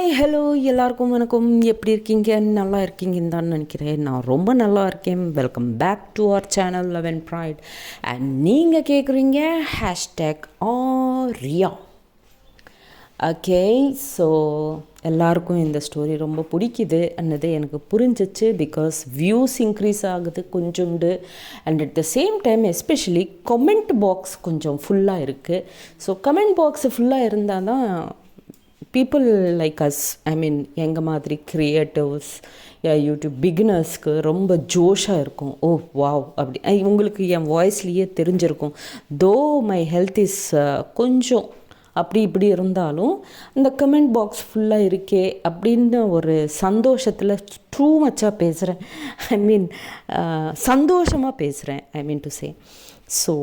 Hi hello எல்லாருக்கும் வணக்கம். எப்படி இருக்கீங்க? நல்லா இருக்கீங்கன்னு தான் நினைக்கிறேன். நான் ரொம்ப நல்லா இருக்கேன். Welcome back to our channel love and pride. And நீங்கள் கேட்குறீங்க ஹேஷ்டேக் ரியா. ஓகே, ஸோ எல்லாருக்கும் இந்த ஸ்டோரி ரொம்ப பிடிக்குது அன்னது எனக்கு புரிஞ்சிச்சு. பிகாஸ் வியூஸ் இன்க்ரீஸ் ஆகுது கொஞ்சோண்டு. And at the same time especially comment box கொஞ்சம் ஃபுல்லாக இருக்குது. ஸோ கமெண்ட் பாக்ஸ் ஃபுல்லாக இருந்தால் தான் பீப்புள் லைக் அஸ், ஐ மீன் எங்கள் மாதிரி க்ரியேட்டிவ்ஸ் யூடியூப் பிகினர்ஸ்க்கு ரொம்ப ஜோஷாக இருக்கும். ஓ வாவ் அப்படி உங்களுக்கு என் வாய்ஸ்லேயே தெரிஞ்சிருக்கும். தோ மை ஹெல்த் இஸ் கொஞ்சம் அப்படி இப்படி இருந்தாலும் இந்த கமெண்ட் பாக்ஸ் ஃபுல்லாக இருக்கே அப்படின்னு ஒரு சந்தோஷத்தில் ட்ரூ மச்சாக பேசுகிறேன். ஐ மீன் சந்தோஷமாக பேசுகிறேன். I mean to say. So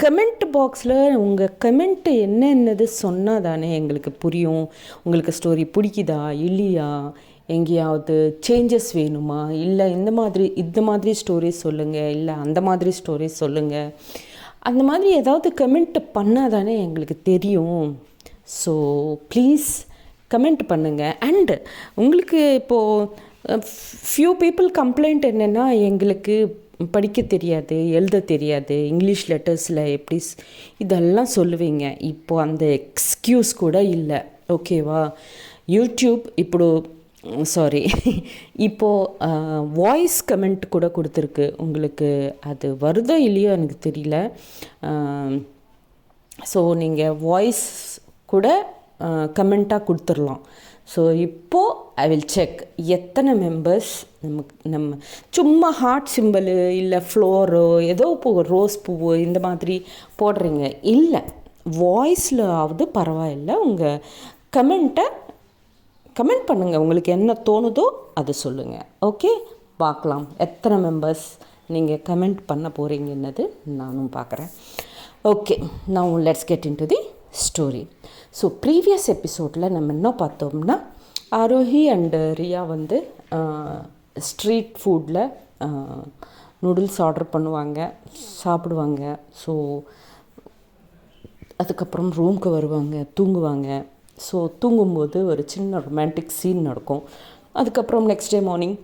comment பாக்ஸில் உங்கள் கமெண்ட்டு என்னென்னது சொன்னால் தானே எங்களுக்கு புரியும். உங்களுக்கு ஸ்டோரி பிடிக்குதா இல்லையா, எங்கேயாவது சேஞ்சஸ் வேணுமா, இல்லை இந்த மாதிரி ஸ்டோரி சொல்லுங்கள், இல்லை அந்த மாதிரி ஸ்டோரி சொல்லுங்கள். அந்த மாதிரி ஏதாவது கமெண்ட் பண்ணால் தானே எங்களுக்கு தெரியும். ஸோ ப்ளீஸ் கமெண்ட் பண்ணுங்கள். அண்டு உங்களுக்கு இப்போது ஃபியூ பீப்புள் கம்ப்ளைண்ட் என்னென்னா, எங்களுக்கு படிக்க தெரியாது, எழுத தெரியாது, இங்கிலீஷ் லெட்டர்ஸில் எப்படி இதெல்லாம் சொல்லுவீங்க. இப்போது அந்த எக்ஸ்கியூஸ் கூட இல்லை. ஓகேவா? யூடியூப் இப்போது வாய்ஸ் கமெண்ட் கூட கொடுத்துருக்கு. உங்களுக்கு அது வருதோ இல்லையோ எனக்கு தெரியல. ஸோ நீங்கள் வாய்ஸ் கூட கமெண்ட்டாக கொடுத்துடலாம். ஸோ இப்போது ஐ வில் செக் எத்தனை மெம்பர்ஸ் நம்ம சும்மா ஹார்ட் சிம்பிள் இல்லை ஃப்ளோரோ ஏதோ ரோஸ் பூவோ இந்த மாதிரி போடுறீங்க. இல்லை, வாய்ஸில் ஆவது பரவாயில்லை. உங்கள் கமெண்ட் பண்ணுங்கள். உங்களுக்கு என்ன தோணுதோ அதை சொல்லுங்கள். ஓகே, பார்க்கலாம் எத்தனை மெம்பர்ஸ் நீங்கள் கமெண்ட் பண்ண போகிறீங்கன்னது நானும் பார்க்குறேன். Okay, now let's get in to the story. So previous எபிசோடில் நம்ம என்ன பார்த்தோம்னா, ஆரோஹி அண்டு ரியா வந்து ஸ்ட்ரீட் ஃபுட்டில் நூடுல்ஸ் ஆர்டர் பண்ணுவாங்க, சாப்பிடுவாங்க. ஸோ அதுக்கப்புறம் ரூமுக்கு வருவாங்க, தூங்குவாங்க. ஸோ தூங்கும்போது ஒரு சின்ன ரொமான்டிக் சீன் நடக்கும். அதுக்கப்புறம் next day morning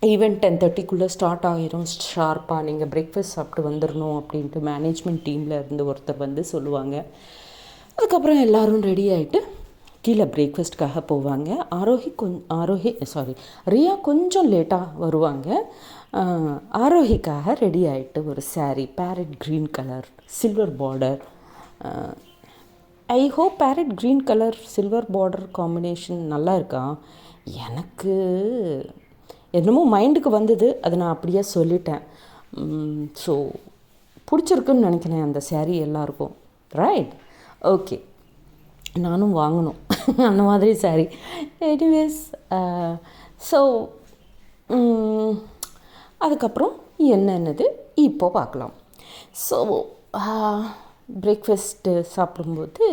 event 10:30 start ஆகிரும். ஷார்ப்பாக நீங்கள் பிரேக்ஃபாஸ்ட் சாப்பிட்டு வந்துடணும் அப்படின்ட்டு மேனேஜ்மெண்ட் டீமில் இருந்து ஒருத்தர் வந்து சொல்லுவாங்க. அதுக்கப்புறம் எல்லோரும் ரெடி ஆகிட்டு கீழே பிரேக்ஃபாஸ்ட்டுக்காக போவாங்க. ரியா கொஞ்சம் லேட்டாக வருவாங்க. ஆரோஹிக்காக ரெடி ஆகிட்டு ஒரு sari, farad green colour, silver border. I hope farad green colour silver border combination நல்லா இருக்கா? எனக்கு என்னமோ மைண்டுக்கு வந்தது, அதை நான் அப்படியே சொல்லிட்டேன். ஸோ பிடிச்சிருக்குன்னு நினைக்கிறேன் அந்த சாரீ எல்லாருக்கும். ரைட்? ஓகே, நானும் வாங்கணும் அந்த மாதிரி சாரீ. எனிவேஸ், ஸோ அதுக்கப்புறம் என்னென்னது இப்போது பார்க்கலாம். ஸோ பிரேக்ஃபாஸ்ட்டு சாப்பிடும்போது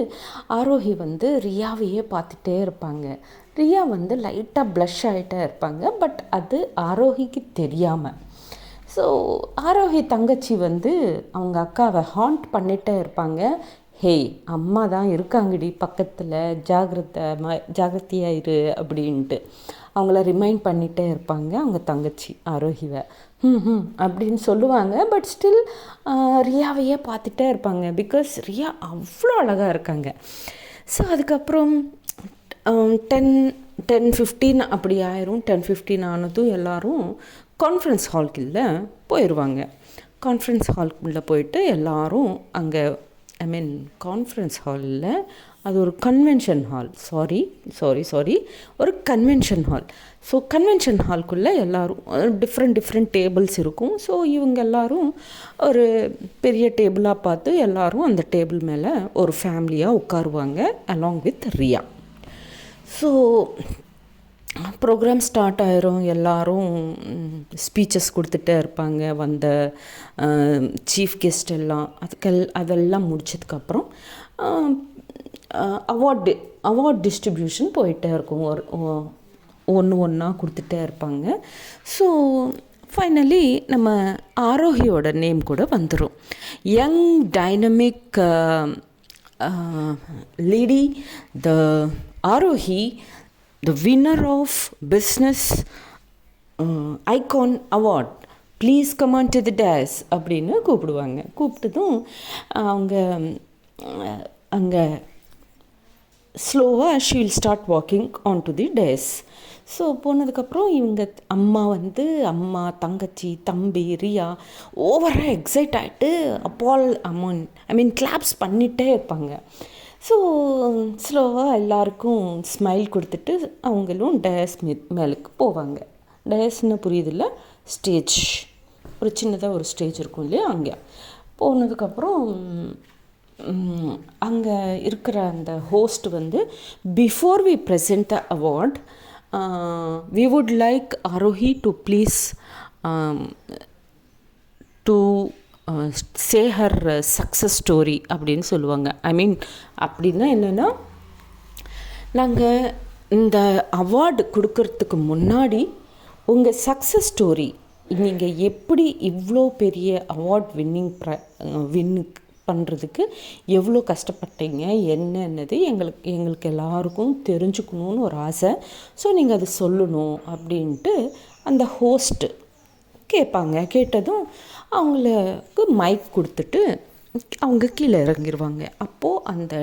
ஆரோஹி வந்து ரியாவையே பார்த்துட்டே இருப்பாங்க. ரியா வந்து லைட்டாக ப்ளஷ் ஆகிட்டே இருப்பாங்க. பட் அது ஆரோஹிக்கு தெரியாமல். ஸோ ஆரோஹி தங்கச்சி வந்து அவங்க அக்காவை ஹாண்ட் பண்ணிகிட்டே இருப்பாங்க. ஹேய், அம்மா தான் இருக்காங்கடி பக்கத்தில், ஜாகிரதையாக இரு அப்படின்ட்டு அவங்கள ரிமைண்ட் பண்ணிகிட்டே இருப்பாங்க அவங்க தங்கச்சி ஆரோஹிவை. அப்படின்னு சொல்லுவாங்க. பட் ஸ்டில் ரியாவையே பார்த்துட்டே இருப்பாங்க. பிகாஸ் ரியா அவ்வளோ அழகாக இருக்காங்க. ஸோ அதுக்கப்புறம் 10:15 அப்படி ஆயிரும். 10:15 ஆனதும் எல்லோரும் கான்ஃபரன்ஸ் ஹால்குள்ளே போயிடுவாங்க. கான்ஃபரன்ஸ் ஹால்குள்ளே போயிட்டு எல்லோரும் அங்கே, ஐ மீன் கான்ஃபரன்ஸ் ஹாலில் அது ஒரு கன்வென்ஷன் ஹால். சாரி ஒரு கன்வென்ஷன் ஹால். ஸோ கன்வென்ஷன் ஹால்குள்ளே எல்லோரும் டிஃப்ரெண்ட் டேபிள்ஸ் இருக்கும். ஸோ இவங்க எல்லோரும் ஒரு பெரிய டேபிளாக பார்த்து எல்லோரும் அந்த டேபிள் மேலே ஒரு ஃபேமிலியாக உட்காருவாங்க along with Riya. So programme start ஆயிரும். எல்லோரும் ஸ்பீச்சஸ் கொடுத்துட்டே இருப்பாங்க. வந்த சீஃப் கெஸ்ட் எல்லாம் அதெல்லாம் முடிச்சதுக்கப்புறம் அவார்ட் டிஸ்ட்ரிபியூஷன் போயிட்டே இருக்கும். ஒன்றா கொடுத்துட்டே இருப்பாங்க. ஸோ ஃபைனலி நம்ம ஆரோஹியோட நேம் கூட வந்துடும். Young dynamic lady, the Arohi, the winner of Business Icon Award, please come on to the days அப்படின்னு கூப்பிடுவாங்க. கூப்பிட்டதும் அவங்க அங்கே ஸ்லோவாக she will start walking on to the days. So போனதுக்கப்புறம் இவங்க அம்மா தங்கச்சி தம்பி ரியா ஓவராக எக்ஸைட் ஆகிட்டு கிளாப்ஸ் பண்ணிகிட்டே இருப்பாங்க. ஸோ ஸ்லோவாக எல்லாருக்கும் ஸ்மைல் கொடுத்துட்டு அவங்களும் டேஸ் மேலுக்கு போவாங்க. டேஸ்ன்னு புரியுதில்ல, ஸ்டேஜ், ஒரு சின்னதாக ஒரு ஸ்டேஜ் இருக்கும் இல்லையா, அங்கே போனதுக்கப்புறம் அங்கே இருக்கிற அந்த host before we present the award, we would like Arohi to please to say her success story அப்படின்னு சொல்லுவாங்க. அப்படின்னா என்னென்னா, நாங்கள் இந்த அவார்டு கொடுக்கறதுக்கு முன்னாடி உங்கள் சக்ஸஸ் ஸ்டோரி, நீங்கள் எப்படி இவ்வளோ பெரிய அவார்ட் வின்னு பண்ணுறதுக்கு எவ்வளோ கஷ்டப்பட்டீங்க என்னன்னது எங்களுக்கு எல்லாருக்கும் தெரிஞ்சுக்கணுன்னு ஒரு ஆசை. ஸோ நீங்கள் அதை சொல்லணும் அப்படின்ட்டு அந்த ஹோஸ்ட்டு கேட்பாங்க. கேட்டதும் அவங்களுக்கு மைக் கொடுத்துட்டு அவங்க கீழே இறங்கிடுவாங்க. அப்போது அந்த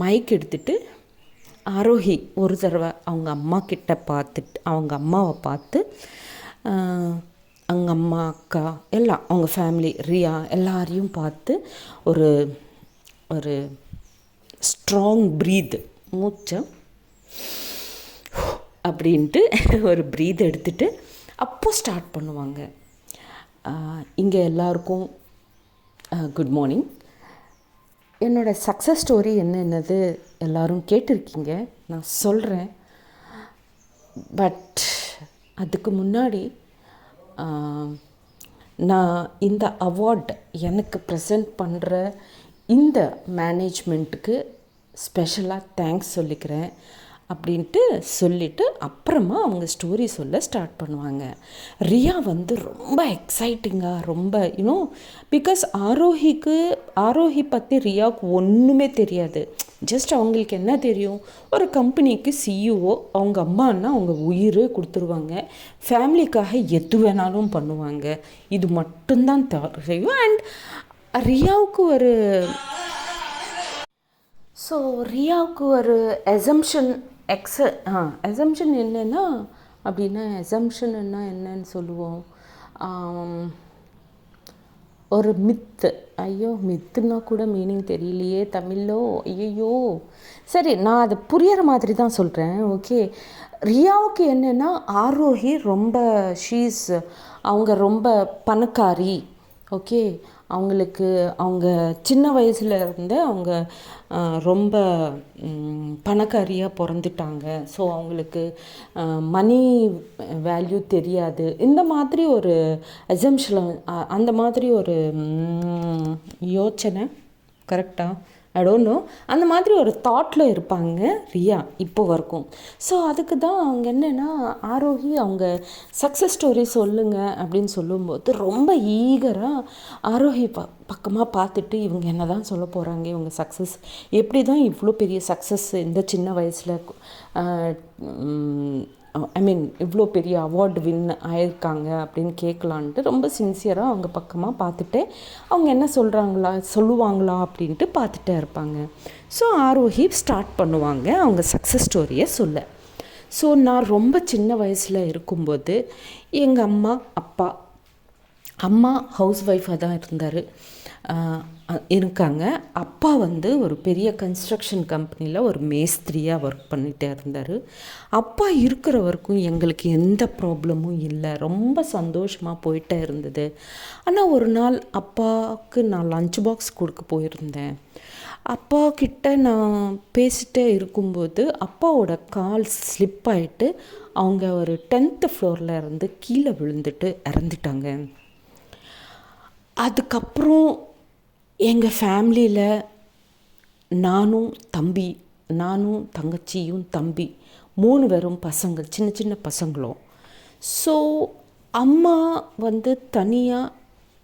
மைக் எடுத்துகிட்டு ஆரோஹி ஒரு தடவை அவங்க அம்மாவை பார்த்து அவங்க அம்மா அக்கா எல்லாம் அவங்க ஃபேமிலி ரியா எல்லாரையும் பார்த்து ஒரு ஸ்ட்ராங் ப்ரீத், மூச்சை அப்படின்ட்டு ஒரு ப்ரீத் எடுத்துகிட்டு அப்போது ஸ்டார்ட் பண்ணுவாங்க. இங்கே எல்லாருக்கும் குட் மார்னிங். என்னோடய சக்ஸஸ் ஸ்டோரி என்னென்னது எல்லோரும் கேட்டிருக்கீங்க, நான் சொல்கிறேன். பட் அதுக்கு முன்னாடி நான் இந்த அவார்ட் எனக்கு ப்ரெசென்ட் பண்ணுற இந்த மேனேஜ்மெண்ட்டுக்கு ஸ்பெஷலாக தேங்க்ஸ் சொல்லிக்கிறேன் அப்படின்ட்டு சொல்லிவிட்டு அப்புறமா அவங்க ஸ்டோரி சொல்ல ஸ்டார்ட் பண்ணுவாங்க. ரியா ரொம்ப எக்ஸைட்டிங்காக ரொம்ப பிகாஸ் ஆரோஹி பற்றி ரியாவுக்கு ஒன்றுமே தெரியாது. ஜஸ்ட் அவங்களுக்கு என்ன தெரியும், ஒரு கம்பெனிக்கு சிஇஓ, அவங்க அம்மானா அவங்க உயிர் கொடுத்துருவாங்க, ஃபேமிலிக்காக எது வேணாலும் பண்ணுவாங்க, இது மட்டும்தான் தெரியும். அண்ட் ரியாவுக்கு ஒரு அசம்ஷன் என்னென்னா, அப்படின்னா அசம்ஷன்னா என்னன்னு சொல்லுவோம், ஒரு மித்து. மித்துன்னா கூட மீனிங் தெரியலையே தமிழோ, ஐயோ சரி, நான் அது புரியிற மாதிரி தான் சொல்கிறேன். ஓகே, ரியாவுக்கு என்னென்னா, ஆரோஹி அவங்க ரொம்ப பணக்காரி. ஓகே, அவங்க சின்ன வயசில் இருந்தே அவங்க ரொம்ப பணக்காரியாக பிறந்துட்டாங்க. ஸோ அவங்களுக்கு மணி வேல்யூ தெரியாது. இந்த மாதிரி ஒரு அசம்ஷன், அந்த மாதிரி ஒரு யோசனை, கரெக்டாக ஐ டோன்ட் நோ, அந்த மாதிரி ஒரு தாட்டில் இருப்பாங்க ரியா இப்போ வரைக்கும். ஸோ அதுக்கு தான் அவங்க என்னென்னா, ஆரோஹி அவங்க சக்ஸஸ் ஸ்டோரி சொல்லுங்கள் அப்படின்னு சொல்லும்போது ரொம்ப ஈகராக ஆரோஹி பக்கமாக பார்த்துட்டு இவங்க என்ன தான் சொல்ல போகிறாங்க, இவங்க சக்ஸஸ் எப்படி தான் இவ்வளோ பெரிய சக்ஸஸ் இந்த சின்ன வயசில் இவ்வளோ பெரிய அவார்டு வின் ஆயிருக்காங்க அப்படின்னு கேட்கலான்ட்டு ரொம்ப சின்சியராக அவங்க பக்கமாக பார்த்துட்டு அவங்க என்ன சொல்லுவாங்களா அப்படின்ட்டு பார்த்துட்டே இருப்பாங்க. ஸோ ஆரோஹி ஸ்டார்ட் பண்ணுவாங்க அவங்க சக்ஸஸ் ஸ்டோரியை சொல்ல. ஸோ நான் ரொம்ப சின்ன வயசில் இருக்கும்போது எங்கள் அம்மா ஹவுஸ் ஒய்ஃபாக தான் இருக்காங்க. அப்பா ஒரு பெரிய கன்ஸ்ட்ரக்ஷன் கம்பெனியில் ஒரு மேஸ்திரியாக ஒர்க் பண்ணிகிட்டே இருந்தார். அப்பா இருக்கிற வரைக்கும் எங்களுக்கு எந்த ப்ராப்ளமும் இல்லை, ரொம்ப சந்தோஷமாக போயிட்டே இருந்தது. ஆனால் ஒரு நாள் அப்பாவுக்கு நான் லஞ்ச் பாக்ஸ் கொடுக்க போயிருந்தேன். அப்பா கிட்ட நான் பேசிகிட்டே இருக்கும்போது அப்பாவோட கால் ஸ்லிப் ஆகிட்டு அவங்க ஒரு 10th ஃப்ளோரில் இருந்து கீழே விழுந்துட்டு இறந்துட்டாங்க. அதுக்கப்புறம் எங்கள் ஃபேமிலியில் நானும் தங்கச்சியும் தம்பி 3 பேரும் பசங்கள், சின்ன சின்ன பசங்களும். ஸோ அம்மா தனியாக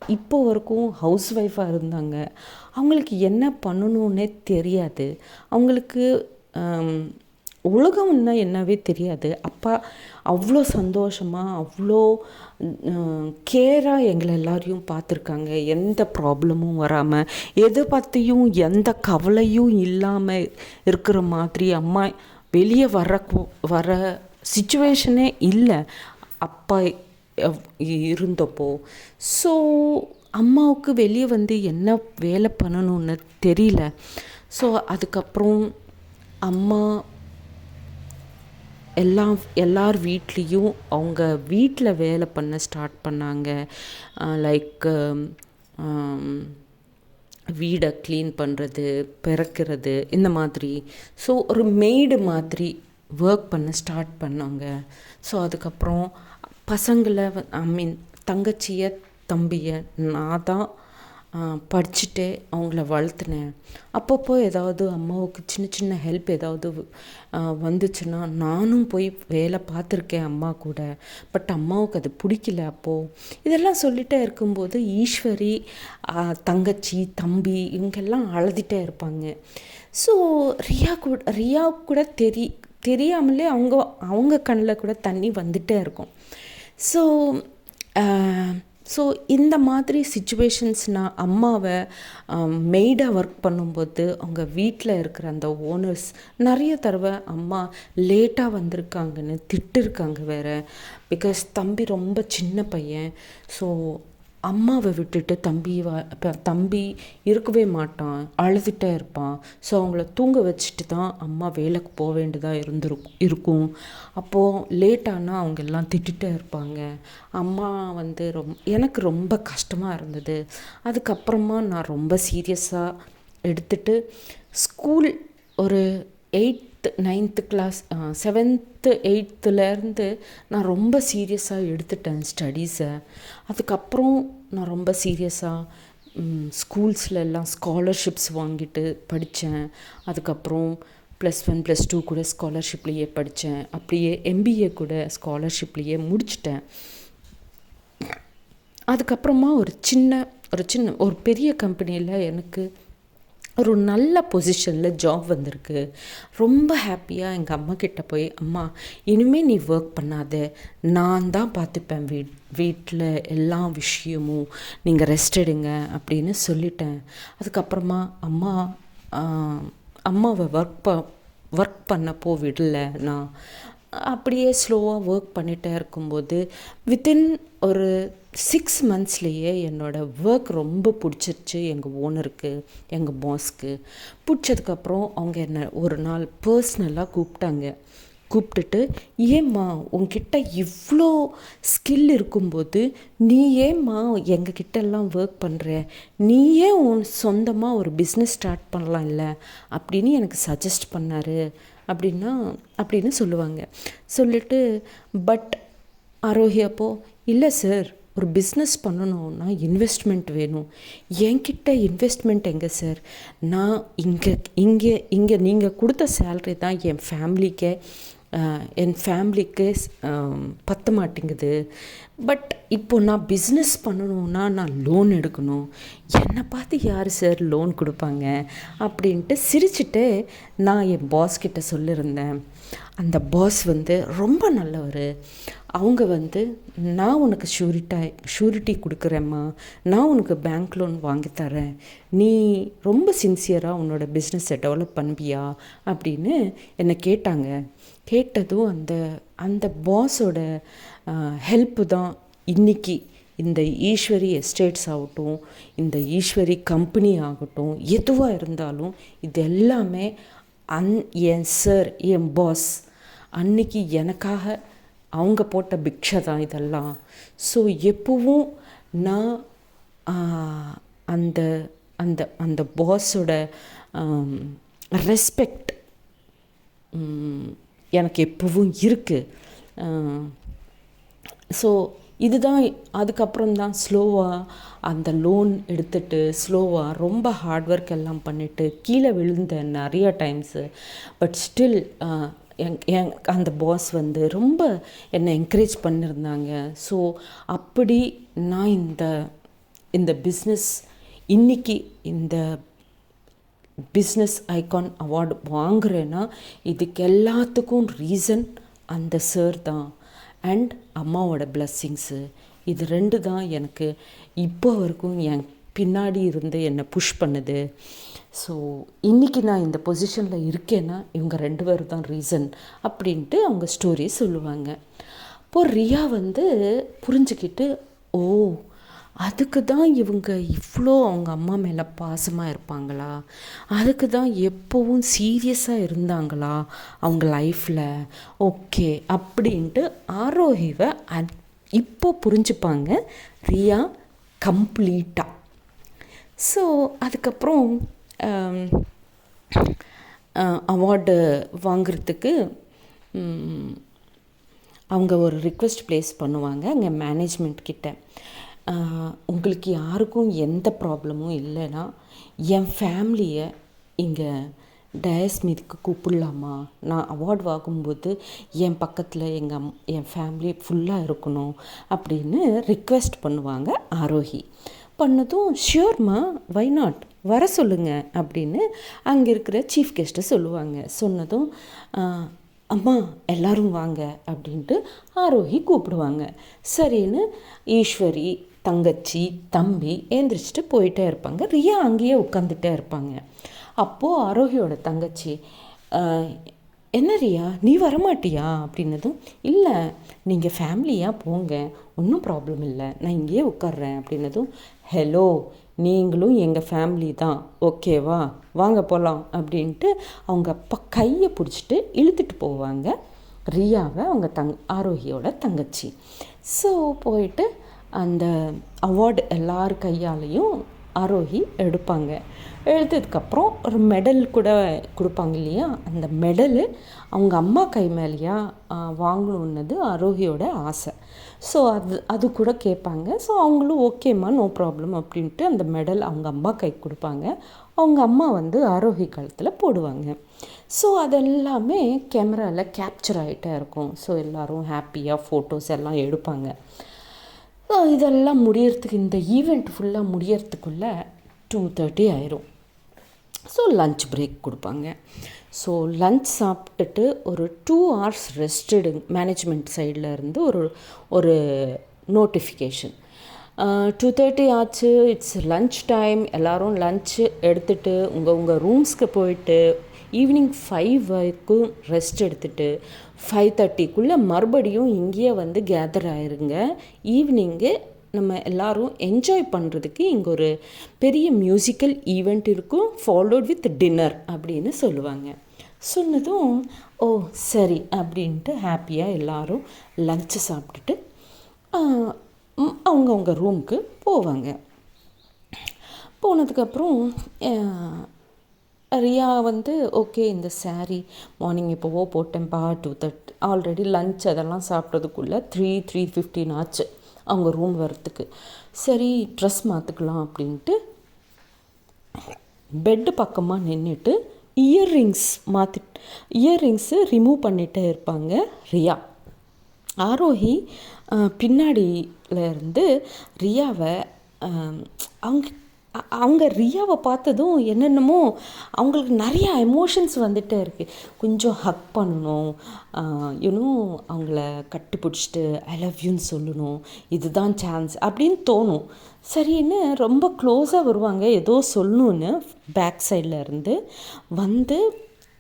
இப்போ வரைக்கும் ஹவுஸ் ஒய்ஃபாக இருந்தாங்க. அவங்களுக்கு என்ன பண்ணணுன்னே தெரியாது. அவங்களுக்கு உலகம்னா என்னவே தெரியாது. அப்பா அவ்வளோ சந்தோஷமாக, அவ்வளோ கேராக எங்களை எல்லாரையும் பார்த்துருக்காங்க. எந்த ப்ராப்ளமும் வராமல், எதை பற்றியும் எந்த கவலையும் இல்லாமல் இருக்கிற மாதிரி அம்மா வெளியே வர சிச்சுவேஷனே இல்லை அப்பா இருந்தப்போ. ஸோ அம்மாவுக்கு வெளியே வந்து என்ன வேலை பண்ணணுன்னு தெரியல. ஸோ அதுக்கப்புறம் அம்மா எல்லார் வீட்லேயும் அவங்க வீட்டில் வேலை பண்ண ஸ்டார்ட் பண்ணாங்க. லைக் வீடை க்ளீன் பண்ணுறது, பெருக்கிறது, இந்த மாதிரி. ஸோ ஒரு மெய்டு மாதிரி ஒர்க் பண்ண ஸ்டார்ட் பண்ணாங்க. ஸோ அதுக்கப்புறம் பசங்களை தங்கச்சியை தம்பியை நான் தான் படிச்சுட்டே அவங்கள வளர்த்துனேன். அப்பப்போ ஏதாவது அம்மாவுக்கு சின்ன சின்ன ஹெல்ப் ஏதாவது வந்துச்சுன்னா நானும் போய் வேலை பார்த்துருக்கேன் அம்மா கூட. பட் அம்மாவுக்கு அது பிடிக்கல அப்போது. இதெல்லாம் சொல்லிகிட்டே இருக்கும்போது ஈஸ்வரி, தங்கச்சி, தம்பி இவங்கெல்லாம் அழுதுகிட்டே இருப்பாங்க. ஸோ ரியா கூட தெரியாமலே அவங்க கண்ணில் கூட தண்ணி வந்துகிட்டே இருக்கும். ஸோ இந்த மாதிரி சிச்சுவேஷன்ஸ் நான் அம்மாவை மெய்டாக ஒர்க் பண்ணும்போது அவங்க வீட்டில் இருக்கிற அந்த ஓனர்ஸ் நிறைய தடவை அம்மா லேட்டாக வந்திருக்காங்கன்னு திட்டிருக்காங்க வேறு. பிகாஸ் தம்பி ரொம்ப சின்ன பையன். ஸோ அம்மாவை விட்டுட்டு தம்பி இருக்கவே மாட்டான், அழுதுகிட்டே இருப்பான். ஸோ அவங்கள தூங்க வச்சுட்டு தான் அம்மா வேலைக்கு போக வேண்டியதாக இருக்கும். அப்போது லேட்டானால் அவங்க எல்லாம் திட்டுகிட்டே இருப்பாங்க. அம்மா வந்து எனக்கு ரொம்ப கஷ்டமாக இருந்தது. அதுக்கப்புறமா நான் ரொம்ப சீரியஸாக எடுத்துகிட்டு ஸ்கூல் ஒரு 8th 9th class 7th 8th நான் ரொம்ப சீரியஸாக எடுத்துட்டேன் ஸ்டடீஸை. அதுக்கப்புறம் நான் ரொம்ப சீரியஸாக ஸ்கூல்ஸில் எல்லாம் ஸ்காலர்ஷிப்ஸ் வாங்கிட்டு படித்தேன். அதுக்கப்புறம் +1 +2 கூட ஸ்காலர்ஷிப்லேயே படித்தேன். அப்படியே MBA கூட ஸ்காலர்ஷிப்லேயே முடிச்சிட்டேன். அதுக்கப்புறமா ஒரு பெரிய கம்பெனியில் எனக்கு ஒரு நல்ல பொசிஷனில் ஜாப் வந்திருக்கு. ரொம்ப ஹாப்பியாக எங்கள் அம்மா கிட்டே போய், அம்மா இனிமேல் நீ ஒர்க் பண்ணாத, நான் தான் பார்த்துப்பேன் வீட்டில் எல்லா விஷயமும், நீங்கள் ரெஸ்ட் எடுங்க அப்படின்னு சொல்லிட்டேன். அதுக்கப்புறமா அம்மாவை ஒர்க் பண்ணப்போ விடல. நான் அப்படியே ஸ்லோவாக ஒர்க் பண்ணிகிட்டே இருக்கும்போது வித்தின் ஒரு 6 monthsலேயே என்னோடய ஒர்க் ரொம்ப பிடிச்சிருச்சு எங்கள் ஓனருக்கு, எங்கள் பாஸ்க்கு. பிடிச்சதுக்கப்புறம் அவங்க என்னை ஒரு நாள் பர்ஸ்னலாக கூப்பிட்டுட்டு, ஏம்மா உங்ககிட்ட இவ்வளோ ஸ்கில் இருக்கும்போது நீ ஏம்மா எங்ககிட்டெல்லாம் ஒர்க் பண்ணுற, நீயே சொந்தமாக ஒரு பிஸ்னஸ் ஸ்டார்ட் பண்ணலாம் இல்லை அப்படின்னு எனக்கு சஜஸ்ட் பண்ணார் அப்படின்னு சொல்லுவாங்க. சொல்லிட்டு பட் ஆரோஹி அப்போது, இல்லை சார், ஒரு பிஸ்னஸ் பண்ணணுன்னா இன்வெஸ்ட்மெண்ட் வேணும். என்கிட்ட இன்வெஸ்ட்மெண்ட் எங்கே சார்? நான் இங்கே நீங்கள் கொடுத்த சேல்ரி தான் என் ஃபேமிலிக்கு பத்த மாட்டேங்குது. பட் இப்போ நான் பிஸ்னஸ் பண்ணணுன்னா நான் லோன் எடுக்கணும். என்னை பார்த்து யார் சார் லோன் கொடுப்பாங்க அப்படின்ட்டு சிரிச்சுட்டு நான் என் பாஸ்கிட்ட சொல்லியிருந்தேன். அந்த பாஸ் வந்து ரொம்ப நல்லவர். அவங்க வந்து, நான் உனக்கு ஷூரிட்டி கொடுக்குறேம்மா, நான் உனக்கு பேங்க் லோன் வாங்கித்தரேன், நீ ரொம்ப சின்சியராக உன்னோட பிஸ்னஸை டெவலப் பண்ணுவியா அப்படின்னு என்னை கேட்டாங்க. கேட்டதும் அந்த பாஸோட ஹெல்ப்பு தான் இன்றைக்கி இந்த ஈஸ்வரி எஸ்டேட்ஸ் ஆகட்டும், இந்த ஈஸ்வரி கம்பெனி ஆகட்டும், எதுவாக இருந்தாலும் இது எல்லாமே என் சார், என் பாஸ் அன்னைக்கு எனக்காக அவங்க போட்ட பிக்ஷை தான் இதெல்லாம். ஸோ எப்பவும் நான் அந்த அந்த அந்த பாஸோட ரெஸ்பெக்ட் எனக்கு எப்பவும் இருக்குது. ஸோ இதுதான். அதுக்கப்புறம் தான் ஸ்லோவாக அந்த லோன் எடுத்துகிட்டு ஸ்லோவாக ரொம்ப ஹார்ட் ஒர்க் எல்லாம் பண்ணிவிட்டு கீழே விழுந்தேன் நிறைய டைம்ஸு. பட் ஸ்டில் அந்த பாஸ் வந்து ரொம்ப என்னை என்கரேஜ் பண்ணியிருந்தாங்க. ஸோ அப்படி நான் இந்த பிஸ்னஸ் இன்றைக்கி இந்த பிஸ்னஸ் ஐகான் அவார்டு வாங்குறேன்னா இதுக்கு எல்லாத்துக்கும் ரீசன் அந்த சார் தான் அண்ட் அம்மாவோட பிளஸ்ஸிங்ஸு. இது 2 தான் எனக்கு இப்போ வரைக்கும் என் பின்னாடி இருந்து என்னை புஷ் பண்ணுது. ஸோ இன்றைக்கி நான் இந்த பொசிஷனில் இருக்கேன்னா இவங்க 2 பேர் தான் ரீசன் அப்படின்ட்டு அவங்க ஸ்டோரி சொல்லுவாங்க. அப்போது ரியா புரிஞ்சுக்கிட்டு, ஓ அதுக்கு தான் இவங்க இவ்வளோ அவங்க அம்மா மேலே பாசமாக இருப்பாங்களா, அதுக்கு தான் எப்போவும் சீரியஸாக இருந்தாங்களா அவங்க லைஃப்பில், ஓகே அப்படின்ட்டு ஆரோஹிவை இப்போ புரிஞ்சுப்பாங்க ரியா கம்ப்ளீட்டாக. ஸோ அதுக்கப்புறம் அவார்டு வாங்கிறதுக்கு அவங்க ஒரு ரிக்வெஸ்ட் ப்ளேஸ் பண்ணுவாங்க அங்கே மேனேஜ்மெண்ட் கிட்ட. உங்களுக்கு யாருக்கும் எந்த ப்ராப்ளமும் இல்லைன்னா என் ஃபேமிலியை இங்கே டயஸ் மீதுக்கு கூப்பிடலாமா, நான் அவார்டு வாங்கும்போது என் பக்கத்தில் என் ஃபேமிலி ஃபுல்லாக இருக்கணும் அப்படின்னு ரிக்வெஸ்ட் பண்ணுவாங்க ஆரோஹி. பண்ணதும் ஷியோர்மா வை நாட், வர சொல்லுங்கள் அப்படின்னு அங்கே இருக்கிற சீஃப் கெஸ்ட்டை சொல்லுவாங்க. சொன்னதும் அம்மா எல்லோரும் வாங்க அப்படின்ட்டு ஆரோஹி கூப்பிடுவாங்க. சரின்னு ஈஸ்வரி, தங்கச்சி, தம்பி எழுந்திரிச்சிட்டு போயிட்டே இருப்பாங்க. ரியா அங்கேயே உட்காந்துட்டே இருப்பாங்க. அப்போது ஆரோஹியோட தங்கச்சி, என்ன ரியா நீ வரமாட்டியா அப்படின்னதும், இல்லை நீங்கள் ஃபேமிலியாக போங்க, ஒன்றும் ப்ராப்ளம் இல்லை, நான் இங்கேயே உட்கார்றேன் அப்படின்னதும், ஹலோ நீங்களும் எங்கள் ஃபேமிலி தான் ஓகேவா, வாங்க போகலாம் அப்படின்ட்டு அவங்க கையை பிடிச்சிட்டு இழுத்துட்டு போவாங்க ரியாவை, அவங்க ஆரோஹியோட தங்கச்சி. ஸோ போயிட்டு அந்த அவார்டு எல்லார் கையாலையும் ஆரோஹி எடுப்பாங்க. எழுத்ததுக்கப்புறம் ஒரு மெடல் கூட கொடுப்பாங்க இல்லையா, அந்த மெடலு அவங்க அம்மா கை மேலேயா வாங்கணுன்னது ஆரோஹியோட ஆசை. ஸோ அது கூட கேட்பாங்க. ஸோ அவங்களும் ஓகேம்மா நோ ப்ராப்ளம் அப்படின்ட்டு அந்த மெடல் அவங்க அம்மா கை கொடுப்பாங்க. அவங்க அம்மா ஆரோஹி காலத்தில் போடுவாங்க. ஸோ அதெல்லாமே கேமராவில் கேப்சர் ஆகிட்டே இருக்கும். ஸோ எல்லோரும் ஹாப்பியாக ஃபோட்டோஸ் எல்லாம் எடுப்பாங்க. இதெல்லாம் முடியறதுக்கு, இந்த ஈவெண்ட் ஃபுல்லாக முடியறதுக்குள்ளே 2:30 ஆயிரும். ஸோ லன்ச் பிரேக் கொடுப்பாங்க. ஸோ லன்ச் சாப்பிட்டுட்டு ஒரு 2 hours ரெஸ்ட் மேனேஜ்மெண்ட் சைடில் இருந்து ஒரு நோட்டிஃபிகேஷன். 2:30 ஆச்சு, இட்ஸ் லன்ச் டைம், எல்லோரும் லன்ச்சு எடுத்துகிட்டு உங்கள் ரூம்ஸ்க்கு போயிட்டு ஈவினிங் 5 வரைக்கும் ரெஸ்ட் எடுத்துகிட்டு 5:30க்குள்ளே மறுபடியும் இங்கேயே கேதர் ஆயிருங்க. ஈவினிங்கு நம்ம எல்லோரும் என்ஜாய் பண்ணுறதுக்கு இங்கே ஒரு பெரிய மியூசிக்கல் ஈவெண்ட் இருக்கும், ஃபாலோட் வித் டின்னர் அப்படின்னு சொல்லுவாங்க. சொன்னதும் ஓ சரி அப்படின்ட்டு ஹாப்பியாக எல்லோரும் லன்ச்சு சாப்பிட்டுட்டு அவங்கவுங்க ரூமுக்கு போவாங்க. போனதுக்கப்புறம் ரியா ஓகே இந்த சாரீ மார்னிங் இப்போவோ போட்டேன்ப்பா, 2:30 ஆல்ரெடி லன்ச் அதெல்லாம் சாப்பிட்றதுக்குள்ளே 3:15 ஆச்சு அவங்க ரூம் வரத்துக்கு. சரி ட்ரெஸ் மாற்றிக்கலாம் அப்படின்ட்டு பெட்டு பக்கமாக நின்றுட்டு இயர்ரிங்ஸு ரிமூவ் பண்ணிகிட்டே இருப்பாங்க ரியா. ஆரோஹி பின்னாடியில் இருந்து ரியாவை அவங்க ரியாவை பார்த்ததும் என்னென்னமோ அவங்களுக்கு நிறையா எமோஷன்ஸ் வந்துகிட்டே இருக்குது. கொஞ்சம் ஹக் பண்ணணும், அவங்கள கட்டி பிடிச்சிட்டு ஐ லவ் யூன்னு சொல்லணும், இதுதான் சான்ஸ் அப்படின்னு தோணும். சரின்னு ரொம்ப க்ளோஸாக வருவாங்க, ஏதோ சொல்லணுன்னு பேக் சைடில் இருந்து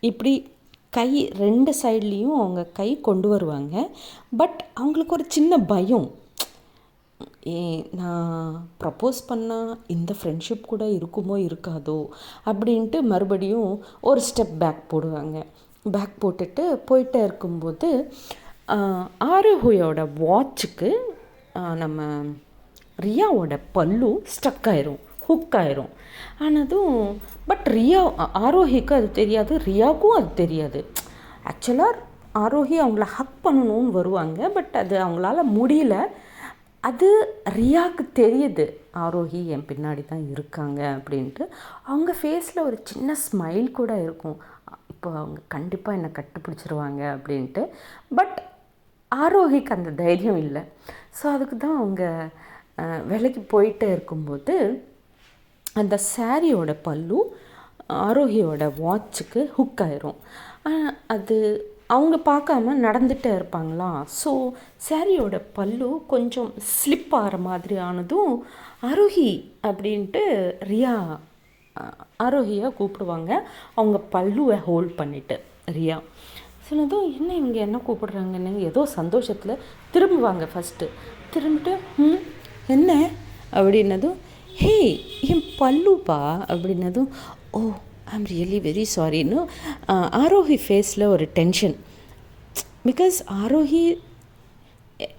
இப்படி கை 2 சைட்லேயும் அவங்க கை கொண்டு வருவாங்க. பட் அவங்களுக்கு ஒரு சின்ன பயம், நான் ப்ரப்போஸ் பண்ணால் இந்த ஃப்ரெண்ட்ஷிப் கூட இருக்குமோ இருக்காதோ அப்படின்ட்டு மறுபடியும் ஒரு ஸ்டெப் பேக் போடுவாங்க. பேக் போட்டுட்டு போயிட்டே இருக்கும்போது ஆரோஹியோட வாட்சுக்கு நம்ம ரியாவோட பல்லு ஸ்டக் ஆயிரும், ஹுக் ஆயிரும். ஆனதும் பட் ஆரோஹிக்கு அது தெரியாது, ரியாவுக்கும் அது தெரியாது. ஆக்சுவலாக ஆரோஹி அவங்கள ஹக் பண்ணணும்னு வருவாங்க, பட் அது அவங்களால முடியல. அது ரியாவுக்கு தெரியுது ஆரோஹி என் பின்னாடி தான் இருக்காங்க அப்படின்ட்டு. அவங்க ஃபேஸில் ஒரு சின்ன ஸ்மைல் கூட இருக்கும், இப்போ அவங்க கண்டிப்பாக என்னை கட்டுப்பிடிச்சிருவாங்க அப்படின்ட்டு. பட் ஆரோஹிக்கு அந்த தைரியம் இல்லை. ஸோ அதுக்கு தான் அவங்க வேலைக்கு போயிட்டே இருக்கும்போது அந்த சாரியோட பல்லு ஆரோஹியோட வாட்சுக்கு ஹுக் ஆயிரும். அது அவங்க பார்க்காம நடந்துகிட்டே இருப்பாங்களா, ஸோ சாரியோட பல்லு கொஞ்சம் ஸ்லிப் ஆகிற மாதிரி ஆனதும் ஆரோஹி அப்படின்ட்டு ரியா ஆரோஹியை கூப்பிடுவாங்க, அவங்க பல்லுவை ஹோல்ட் பண்ணிவிட்டு. ரியா சொன்னதும் என்ன இவங்க என்ன கூப்பிடுறாங்கன்னு ஏதோ சந்தோஷத்தில் திரும்புவாங்க. ஃபஸ்ட்டு திரும்பிட்டு என்ன அப்படின்னதும், ஹே என் பல்லுப்பா அப்படின்னதும், ஓ ஐம் ரியலி வெரி சாரின்னு ஆரோஹி ஃபேஸில் ஒரு டென்ஷன். பிகாஸ் ஆரோஹி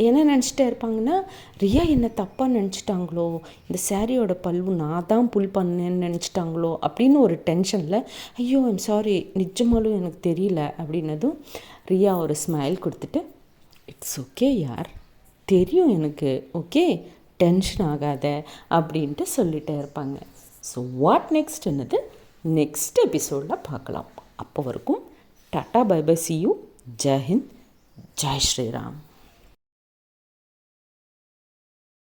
என்ன நினச்சிட்டே இருப்பாங்கன்னா, ரியா என்ன தப்பாக நினச்சிட்டாங்களோ, இந்த சாரியோட பல்லு நான் தான் புல் பண்ணேன்னு நினச்சிட்டாங்களோ அப்படின்னு ஒரு டென்ஷனில், ஐயோ ஐம் சாரி நிஜமாலும் எனக்கு தெரியல அப்படின்னதும் ரியா ஒரு ஸ்மைல் கொடுத்துட்டு, இட்ஸ் ஓகே யார், தெரியும் எனக்கு, ஓகே டென்ஷன் ஆகாத அப்படின்ட்டு சொல்லிகிட்டே இருப்பாங்க. ஸோ வாட் நெக்ஸ்ட் என்னது நெக்ஸ்ட் எபிசோடில் பார்க்கலாம். அப்போ வரைக்கும் tata bye bye, see you, Jai Hind, Jai Sriram.